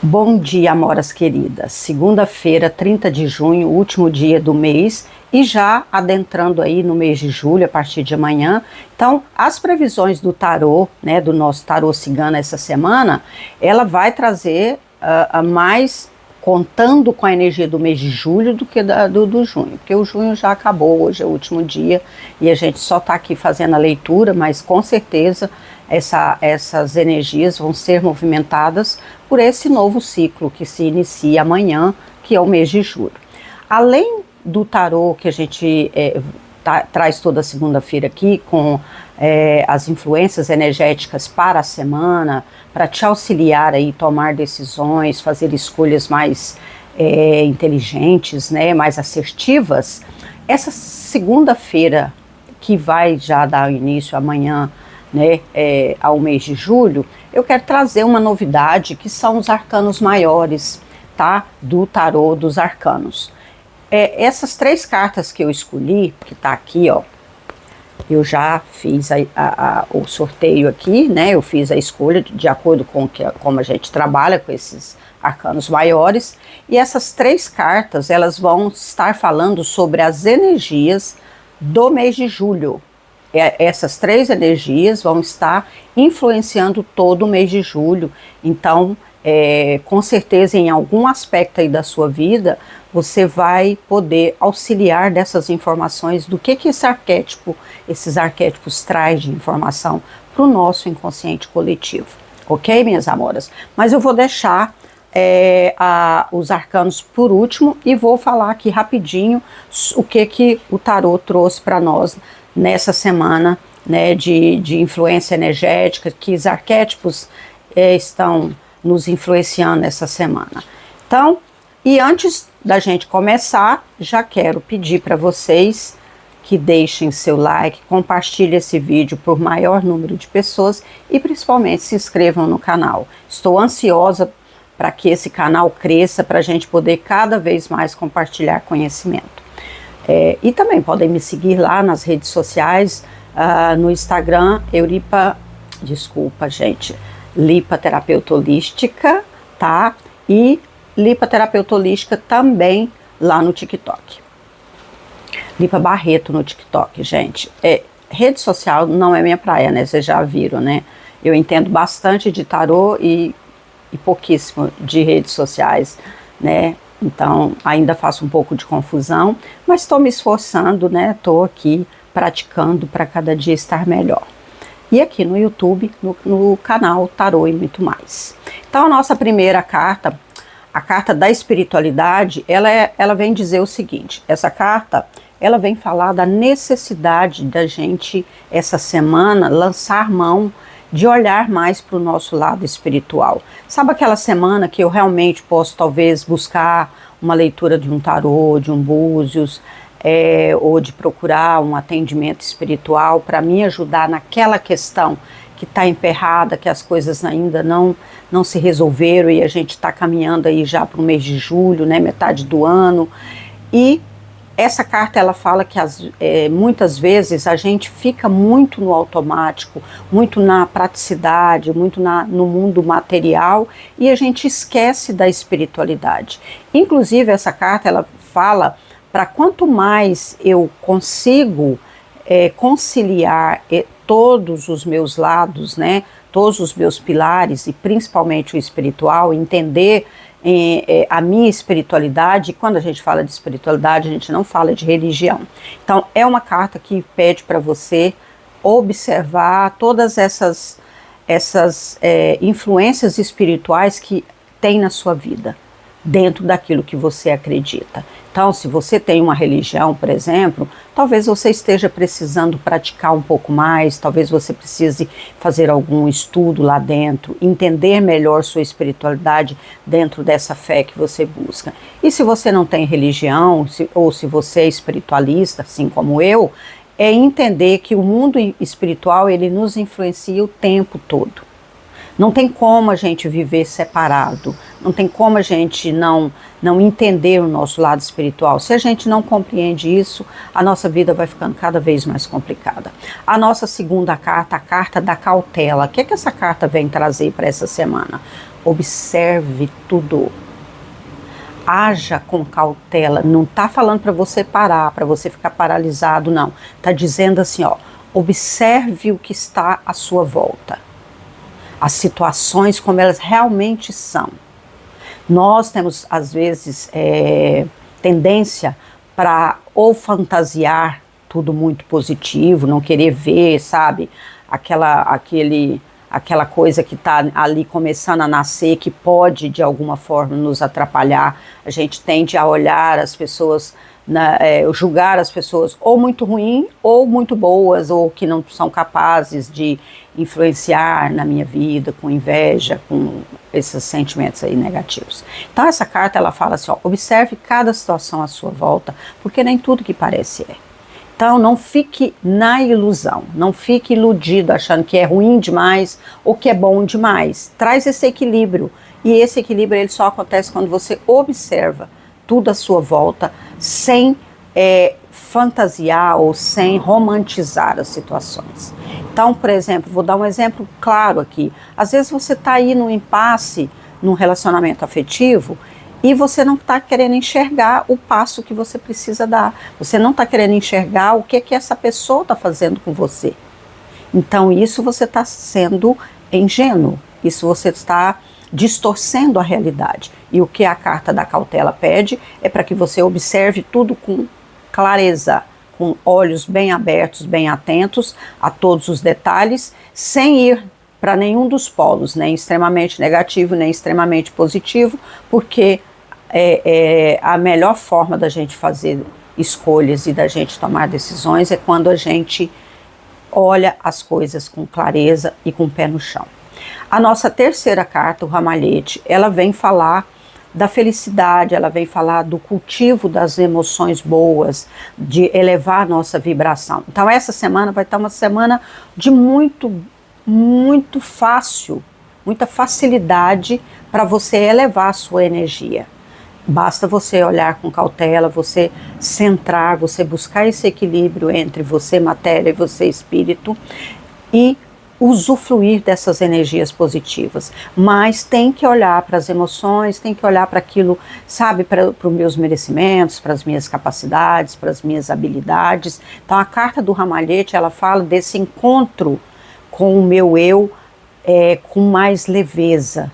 Bom dia, amoras queridas. Segunda-feira, 30 de junho, último dia do mês e já adentrando aí no mês de julho, a partir de amanhã. Então, as previsões do tarô, né, do nosso tarô cigano essa semana, ela vai trazer mais contando com a energia do mês de julho do que do junho, porque o junho já acabou, hoje é o último dia e a gente só está aqui fazendo a leitura, mas com certeza essas energias vão ser movimentadas por esse novo ciclo que se inicia amanhã, que é o mês de julho. Além do tarô que a gente traz toda segunda-feira aqui com as influências energéticas para a semana, para te auxiliar aí tomar decisões, fazer escolhas mais inteligentes, né, mais assertivas, essa segunda-feira que vai já dar início amanhã, né, ao mês de julho, eu quero trazer uma novidade que são os arcanos maiores, tá, do tarô dos arcanos. Essas três cartas que eu escolhi, que tá aqui, ó, eu já fiz o sorteio aqui, né, eu fiz a escolha de acordo com como a gente trabalha com esses arcanos maiores, e essas três cartas, elas vão estar falando sobre as energias do mês de julho. Essas três energias vão estar influenciando todo o mês de julho. Então, com certeza, em algum aspecto aí da sua vida, você vai poder auxiliar dessas informações do que esses arquétipos traz de informação para o nosso inconsciente coletivo. Ok, minhas amoras? Mas eu vou deixar os arcanos por último e vou falar aqui rapidinho o que o tarô trouxe para nós nessa semana, né, de influência energética, que os arquétipos estão nos influenciando essa semana. Então, e antes da gente começar, já quero pedir para vocês que deixem seu like, compartilhem esse vídeo por maior número de pessoas e principalmente se inscrevam no canal. Estou ansiosa para que esse canal cresça, para a gente poder cada vez mais compartilhar conhecimento. E também podem me seguir lá nas redes sociais, no Instagram, Lipa Terapeuta Holística, tá? E Lipa Terapeuta Holística também lá no TikTok. Lipa Barreto no TikTok, gente. Rede social não é minha praia, né? Vocês já viram, né? Eu entendo bastante de tarô e pouquíssimo de redes sociais, né? Então, ainda faço um pouco de confusão, mas estou me esforçando, né? Estou aqui praticando para cada dia estar melhor. E aqui no YouTube, no canal Tarô e muito mais. Então, a nossa primeira carta, a carta da espiritualidade, ela vem dizer o seguinte: essa carta, ela vem falar da necessidade da gente, essa semana, lançar mão de olhar mais para o nosso lado espiritual. Sabe aquela semana que eu realmente posso talvez buscar uma leitura de um tarô, de um búzios, ou de procurar um atendimento espiritual para me ajudar naquela questão que está emperrada, que as coisas ainda não se resolveram e a gente está caminhando aí já para o mês de julho, né, metade do ano. E essa carta, ela fala que muitas vezes a gente fica muito no automático, muito na praticidade, muito no mundo material e a gente esquece da espiritualidade. Inclusive, essa carta, ela fala para quanto mais eu consigo conciliar todos os meus lados, né, todos os meus pilares e principalmente o espiritual, entender a minha espiritualidade. E quando a gente fala de espiritualidade, a gente não fala de religião. Então, é uma carta que pede para você observar todas essas influências espirituais que tem na sua vida, dentro daquilo que você acredita. Então, se você tem uma religião, por exemplo, talvez você esteja precisando praticar um pouco mais, talvez você precise fazer algum estudo lá dentro, entender melhor sua espiritualidade dentro dessa fé que você busca. E se você não tem religião, ou se você é espiritualista, assim como eu, é entender que o mundo espiritual, ele nos influencia o tempo todo. Não tem como a gente viver separado, não tem como a gente não entender o nosso lado espiritual. Se a gente não compreende isso, a nossa vida vai ficando cada vez mais complicada. A nossa segunda carta, a carta da cautela. O que é que essa carta vem trazer para essa semana? Observe tudo. Haja com cautela. Não está falando para você parar, para você ficar paralisado, não. Está dizendo assim, ó, observe o que está à sua volta. As situações como elas realmente são. Nós temos, às vezes, tendência para ou fantasiar tudo muito positivo, não querer ver, sabe, aquela coisa que está ali começando a nascer, que pode de alguma forma nos atrapalhar. A gente tende a olhar as pessoas, julgar as pessoas ou muito ruins ou muito boas, ou que não são capazes de influenciar na minha vida, com inveja, com esses sentimentos aí negativos. Então essa carta ela fala assim, ó, observe cada situação à sua volta, porque nem tudo que parece é. Então não fique na ilusão, não fique iludido achando que é ruim demais ou que é bom demais. Traz esse equilíbrio, e esse equilíbrio ele só acontece quando você observa tudo à sua volta sem fantasiar ou sem romantizar as situações. Então, por exemplo, vou dar um exemplo claro aqui. Às vezes você está aí num impasse, num relacionamento afetivo, e você não está querendo enxergar o passo que você precisa dar. Você não está querendo enxergar o que essa pessoa está fazendo com você. Então isso você está sendo ingênuo. Isso você está distorcendo a realidade. E o que a carta da cautela pede é para que você observe tudo com clareza, com olhos bem abertos, bem atentos a todos os detalhes, sem ir para nenhum dos polos, nem extremamente negativo, nem extremamente positivo, porque a melhor forma da gente fazer escolhas e da gente tomar decisões é quando a gente olha as coisas com clareza e com o pé no chão. A nossa terceira carta, o ramalhete, ela vem falar da felicidade, ela vem falar do cultivo das emoções boas, de elevar a nossa vibração. Então essa semana vai estar uma semana de muita facilidade para você elevar a sua energia. Basta você olhar com cautela, você centrar, você buscar esse equilíbrio entre você matéria e você espírito e usufruir dessas energias positivas. Mas tem que olhar para as emoções, tem que olhar para aquilo, sabe, para os meus merecimentos, para as minhas capacidades, para as minhas habilidades. Então a carta do ramalhete, ela fala desse encontro com o meu eu, com mais leveza,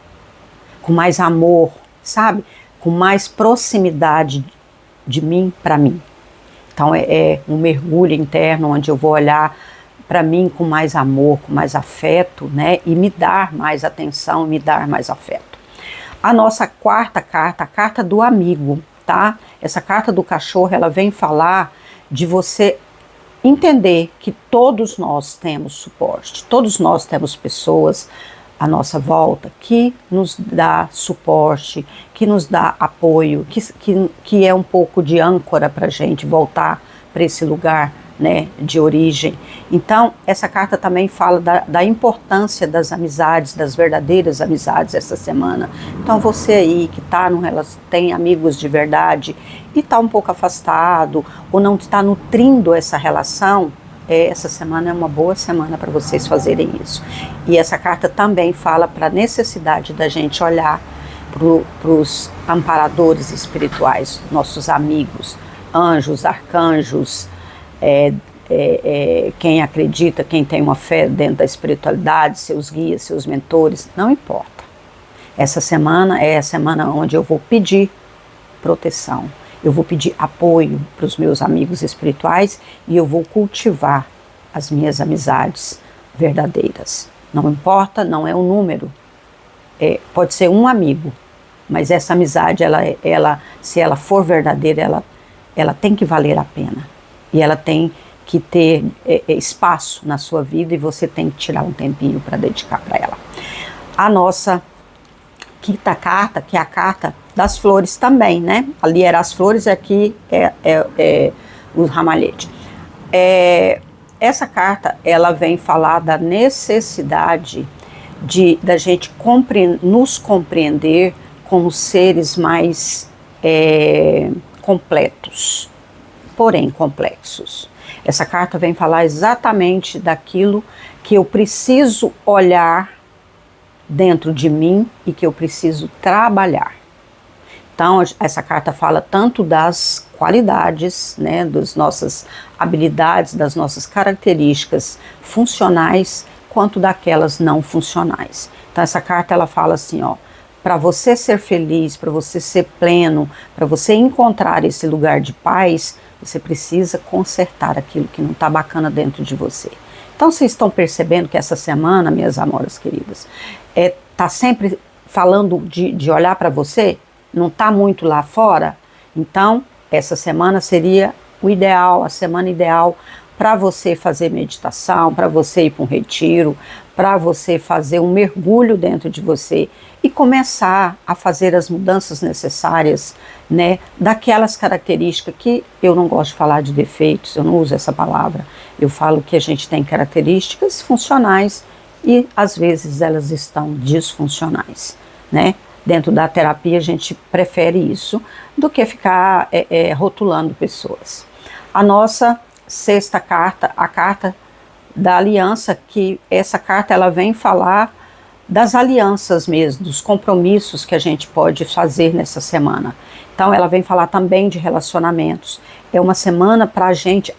com mais amor, sabe? Com mais proximidade de mim para mim. Então é um mergulho interno onde eu vou olhar para mim com mais amor, com mais afeto, né? E me dar mais atenção, me dar mais afeto. A nossa quarta carta, a carta do amigo, tá? Essa carta do cachorro, ela vem falar de você entender que todos nós temos suporte, todos nós temos pessoas à nossa volta que nos dá suporte, que nos dá apoio, que é um pouco de âncora para a gente voltar para esse lugar, né, de origem. Então essa carta também fala da importância das amizades, das verdadeiras amizades essa semana. Então você aí que tem amigos de verdade e está um pouco afastado ou não está nutrindo essa relação, essa semana é uma boa semana para vocês fazerem isso. E essa carta também fala para a necessidade da gente olhar para os amparadores espirituais, nossos amigos, anjos, arcanjos, quem acredita, quem tem uma fé dentro da espiritualidade, seus guias, seus mentores, não importa. Essa semana é a semana onde eu vou pedir proteção. Eu vou pedir apoio para os meus amigos espirituais e eu vou cultivar as minhas amizades verdadeiras. Não importa, não é um número. Pode ser um amigo, mas essa amizade, se ela for verdadeira, ela tem que valer a pena. E ela tem que ter espaço na sua vida e você tem que tirar um tempinho para dedicar para ela. A nossa quinta carta, que é a carta das flores também, né? Ali era as flores e aqui o ramalhete. Essa carta, ela vem falar da necessidade da gente nos compreender como seres mais completos, porém complexos. Essa carta vem falar exatamente daquilo que eu preciso olhar dentro de mim e que eu preciso trabalhar. Então, essa carta fala tanto das qualidades, né, das nossas habilidades, das nossas características funcionais, quanto daquelas não funcionais. Então, essa carta ela fala assim, ó, para você ser feliz, para você ser pleno, para você encontrar esse lugar de paz, você precisa consertar aquilo que não está bacana dentro de você. Então, vocês estão percebendo que essa semana, minhas amoras queridas, tá sempre falando de olhar para você? Não está muito lá fora? Então, essa semana seria o ideal, a semana ideal para você fazer meditação, para você ir para um retiro, para você fazer um mergulho dentro de você e começar a fazer as mudanças necessárias, né, daquelas características que eu não gosto de falar de defeitos, eu não uso essa palavra, eu falo que a gente tem características funcionais e às vezes elas estão disfuncionais, né? Dentro da terapia a gente prefere isso do que ficar rotulando pessoas. A nossa sexta carta, a carta da aliança, que essa carta ela vem falar das alianças mesmo, dos compromissos que a gente pode fazer nessa semana. Então ela vem falar também de relacionamentos. É uma semana para a gente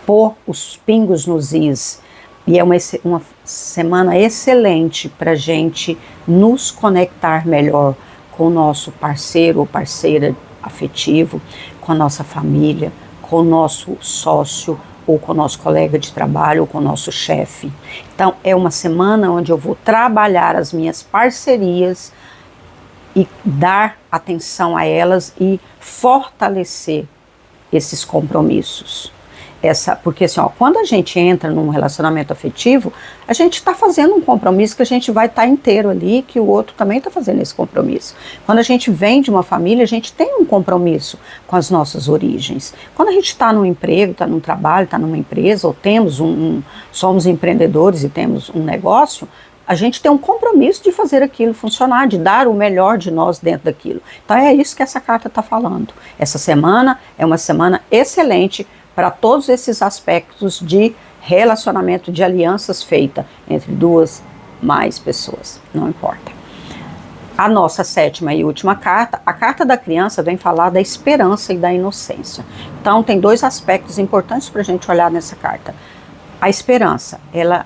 pôr os pingos nos is. E é uma semana excelente para a gente nos conectar melhor com o nosso parceiro ou parceira afetivo, com a nossa família, com o nosso sócio, ou com o nosso colega de trabalho, ou com o nosso chefe. Então, é uma semana onde eu vou trabalhar as minhas parcerias e dar atenção a elas e fortalecer esses compromissos. Porque assim, ó, quando a gente entra num relacionamento afetivo, a gente está fazendo um compromisso que a gente vai estar inteiro ali, que o outro também está fazendo esse compromisso. Quando a gente vem de uma família, a gente tem um compromisso com as nossas origens. Quando a gente está num emprego, está num trabalho, está numa empresa, ou somos empreendedores e temos um negócio, a gente tem um compromisso de fazer aquilo funcionar, de dar o melhor de nós dentro daquilo. Então é isso que essa carta está falando. Essa semana é uma semana excelente para todos esses aspectos de relacionamento, de alianças feitas entre duas, mais pessoas, não importa. A nossa sétima e última carta, a carta da criança vem falar da esperança e da inocência. Então tem dois aspectos importantes para a gente olhar nessa carta. A esperança, ela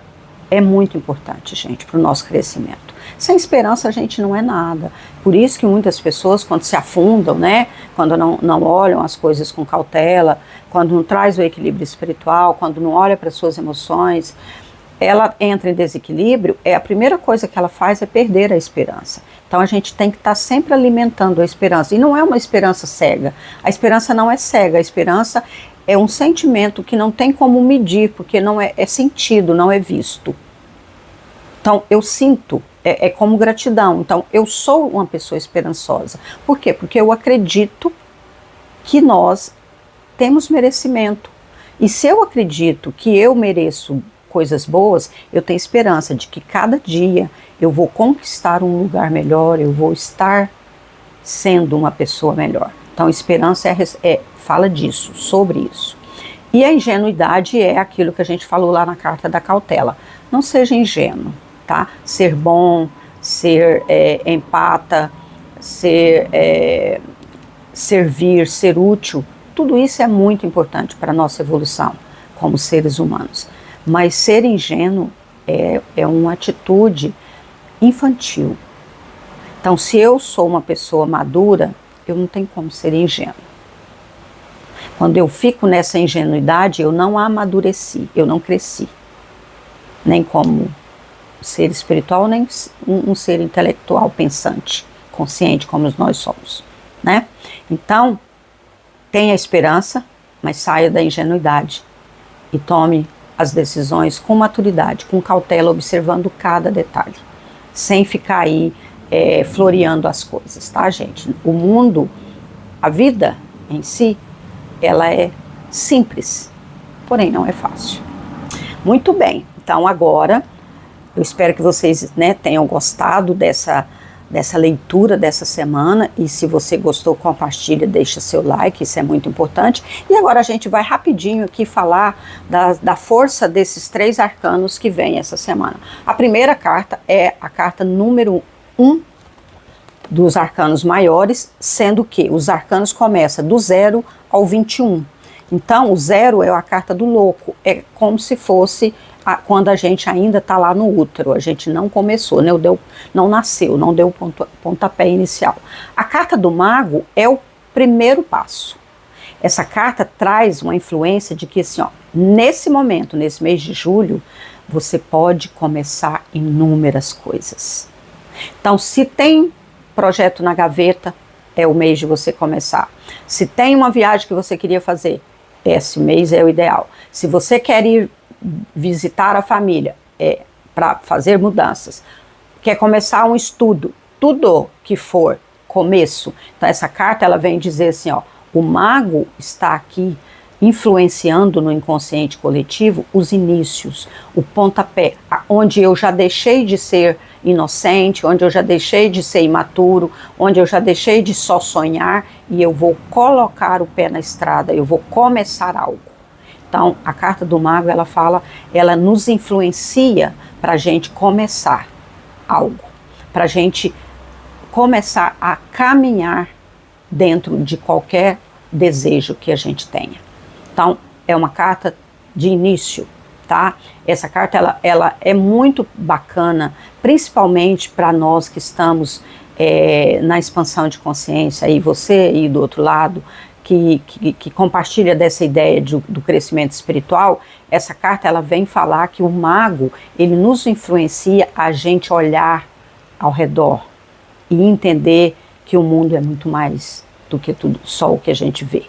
é muito importante, gente, para o nosso crescimento. Sem esperança a gente não é nada. Por isso que muitas pessoas, quando se afundam, né, quando não olham as coisas com cautela, quando não traz o equilíbrio espiritual, quando não olha para suas emoções, ela entra em desequilíbrio, a primeira coisa que ela faz é perder a esperança. Então a gente tem que estar sempre alimentando a esperança. E não é uma esperança cega. A esperança não é cega, a esperança é um sentimento que não tem como medir, porque não é sentido, não é visto. Então eu sinto, é como gratidão. Então eu sou uma pessoa esperançosa. Por quê? Porque eu acredito que nós temos merecimento. E se eu acredito que eu mereço coisas boas, eu tenho esperança de que cada dia eu vou conquistar um lugar melhor, eu vou estar sendo uma pessoa melhor. Então esperança fala disso, sobre isso. E a ingenuidade é aquilo que a gente falou lá na carta da cautela. Não seja ingênuo, tá? Ser bom, ser empata, servir, ser útil, tudo isso é muito importante para a nossa evolução como seres humanos. Mas ser ingênuo é uma atitude infantil. Então, se eu sou uma pessoa madura, eu não tenho como ser ingênuo. Quando eu fico nessa ingenuidade, eu não amadureci, eu não cresci. Nem como ser espiritual, nem um ser intelectual, pensante, consciente, como nós somos, né? Então, tenha esperança, mas saia da ingenuidade e tome as decisões com maturidade, com cautela, observando cada detalhe, sem ficar aí floreando as coisas, tá, gente? O mundo, a vida em si, ela é simples, porém não é fácil. Muito bem, então agora eu espero que vocês, né, tenham gostado dessa leitura dessa semana, e se você gostou, compartilha, deixa seu like, isso é muito importante. E agora a gente vai rapidinho aqui falar da força desses 3 arcanos que vem essa semana. A primeira carta é a carta número 1 dos arcanos maiores, sendo que os arcanos começam do 0 ao 21. Então o 0 é a carta do louco, é como se fosse quando a gente ainda está lá no útero, a gente não começou, né? Não nasceu, não deu o pontapé inicial. A carta do mago é o primeiro passo. Essa carta traz uma influência de que assim, ó, nesse momento, nesse mês de julho, você pode começar inúmeras coisas. Então, se tem projeto na gaveta, é o mês de você começar. Se tem uma viagem que você queria fazer, esse mês é o ideal. Se você quer ir visitar a família, para fazer mudanças, quer começar um estudo, tudo que for começo. Então essa carta ela vem dizer assim, ó, o mago está aqui influenciando no inconsciente coletivo os inícios, o pontapé, onde eu já deixei de ser inocente, onde eu já deixei de ser imaturo, onde eu já deixei de só sonhar, e eu vou colocar o pé na estrada, eu vou começar algo. Então, a carta do mago, ela fala, ela nos influencia para a gente começar algo, para a gente começar a caminhar dentro de qualquer desejo que a gente tenha. Então, é uma carta de início, tá? Essa carta, ela é muito bacana, principalmente para nós que estamos na expansão de consciência, e você aí do outro lado, que compartilha dessa ideia do crescimento espiritual. Essa carta ela vem falar que o mago, ele nos influencia a gente olhar ao redor e entender que o mundo é muito mais do que tudo, só o que a gente vê.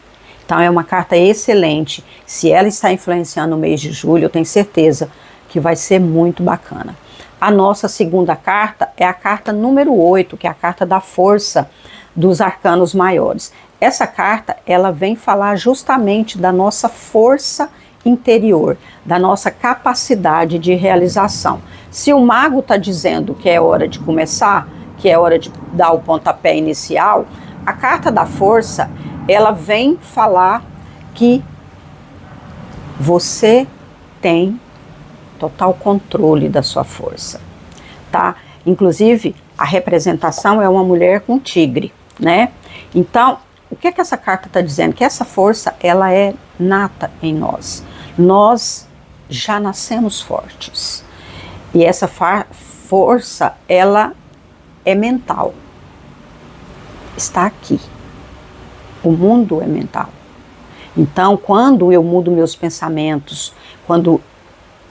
Então é uma carta excelente. Se ela está influenciando o mês de julho, eu tenho certeza que vai ser muito bacana. A nossa segunda carta é a carta número 8, que é a carta da força dos arcanos maiores. Essa carta, ela vem falar justamente da nossa força interior, da nossa capacidade de realização. Se o mago está dizendo que é hora de começar, que é hora de dar o pontapé inicial, a carta da força, ela vem falar que você tem total controle da sua força, tá? Inclusive, a representação é uma mulher com tigre, né? Então, o que essa carta está dizendo? Que essa força, ela é nata em nós. Nós já nascemos fortes. E essa força, ela é mental. Está aqui. O mundo é mental. Então, quando eu mudo meus pensamentos, quando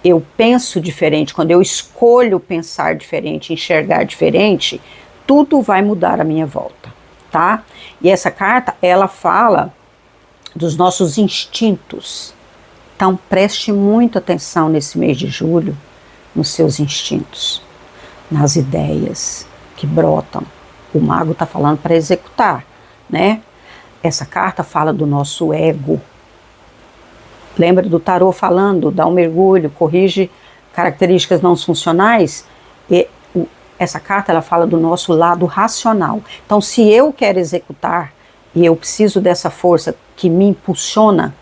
eu penso diferente, quando eu escolho pensar diferente, enxergar diferente, tudo vai mudar à minha volta, tá? E essa carta, ela fala dos nossos instintos. Então, preste muita atenção nesse mês de julho, nos seus instintos, nas ideias que brotam. O mago está falando para executar, né? Essa carta fala do nosso ego. Lembra do tarô falando, dá um mergulho, corrige características não funcionais? Essa carta ela fala do nosso lado racional. Então, se eu quero executar e eu preciso dessa força que me impulsiona,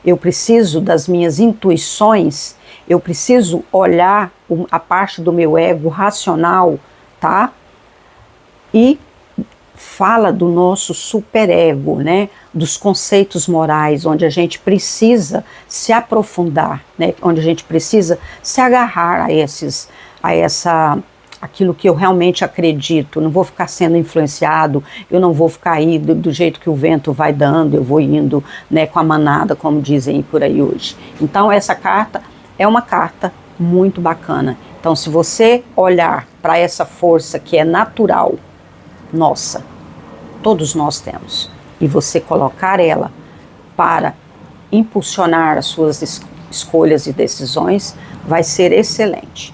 eu preciso das minhas intuições, eu preciso olhar a parte do meu ego racional, tá? E fala do nosso superego, né? Dos conceitos morais, onde a gente precisa se aprofundar, né? Onde a gente precisa se agarrar aquilo que eu realmente acredito. Não vou ficar sendo influenciado, eu não vou ficar aí do jeito que o vento vai dando, eu vou indo, né, com a manada, como dizem por aí hoje. Então essa carta é uma carta muito bacana. Então, se você olhar para essa força que é natural, nossa, todos nós temos, e você colocar ela para impulsionar as suas escolhas e decisões, vai ser excelente.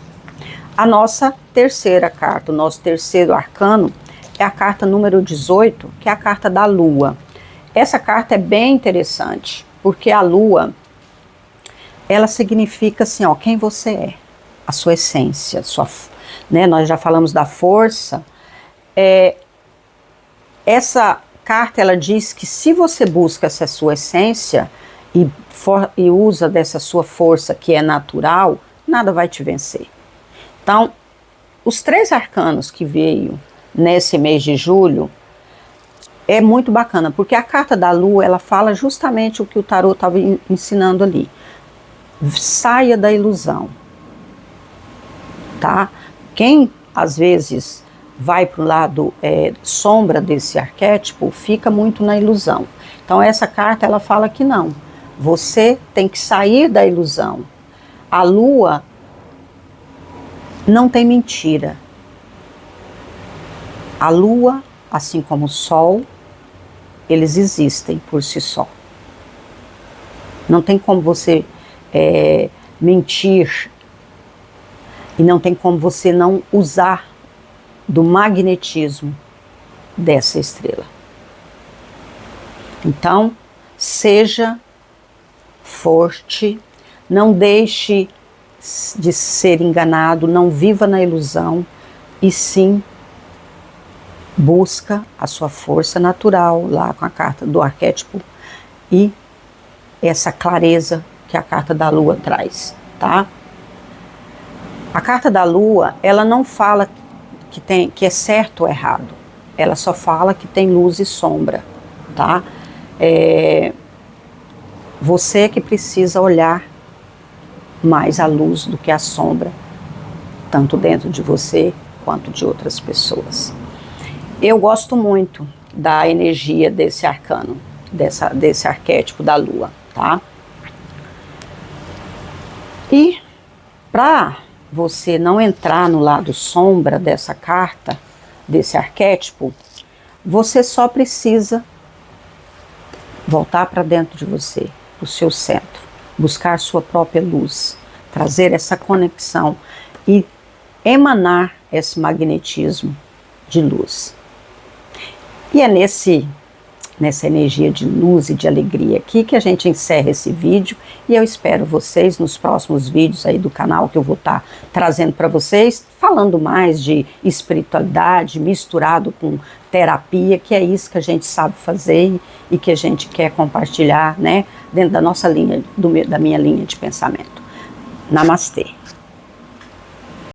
A nossa terceira carta, o nosso terceiro arcano, é a carta número 18, que é a carta da Lua. Essa carta é bem interessante, porque a Lua, ela significa assim, ó, quem você é, a sua essência, né? Nós já falamos da força, essa carta, ela diz que se você busca essa sua essência e usa dessa sua força que é natural, nada vai te vencer. Então, os 3 arcanos que veio nesse mês de julho é muito bacana, porque a carta da lua, ela fala justamente o que o tarô estava ensinando ali. Saia da ilusão, tá? Quem, às vezes, vai para o lado sombra desse arquétipo, fica muito na ilusão. Então essa carta, ela fala que não, você tem que sair da ilusão. A lua não tem mentira. A lua, assim como o sol, eles existem por si só. Não tem como você mentir e não tem como você não usar do magnetismo dessa estrela. Então, seja forte, não deixe de ser enganado, não viva na ilusão, e sim busca a sua força natural, lá com a carta do arquétipo, e essa clareza que a carta da lua traz, tá? A carta da lua, ela não fala que é certo ou errado, ela só fala que tem luz e sombra, tá? Você que precisa olhar mais a luz do que a sombra, tanto dentro de você quanto de outras pessoas. Eu gosto muito da energia desse arcano, desse arquétipo da lua, tá? E para você não entrar no lado sombra dessa carta, desse arquétipo, você só precisa voltar para dentro de você, o seu centro, buscar sua própria luz, trazer essa conexão e emanar esse magnetismo de luz. E é nessa energia de luz e de alegria aqui que a gente encerra esse vídeo, e eu espero vocês nos próximos vídeos aí do canal, que eu vou estar trazendo para vocês, falando mais de espiritualidade misturado com terapia, que é isso que a gente sabe fazer e que a gente quer compartilhar, né, dentro da nossa linha, da minha linha de pensamento. Namastê.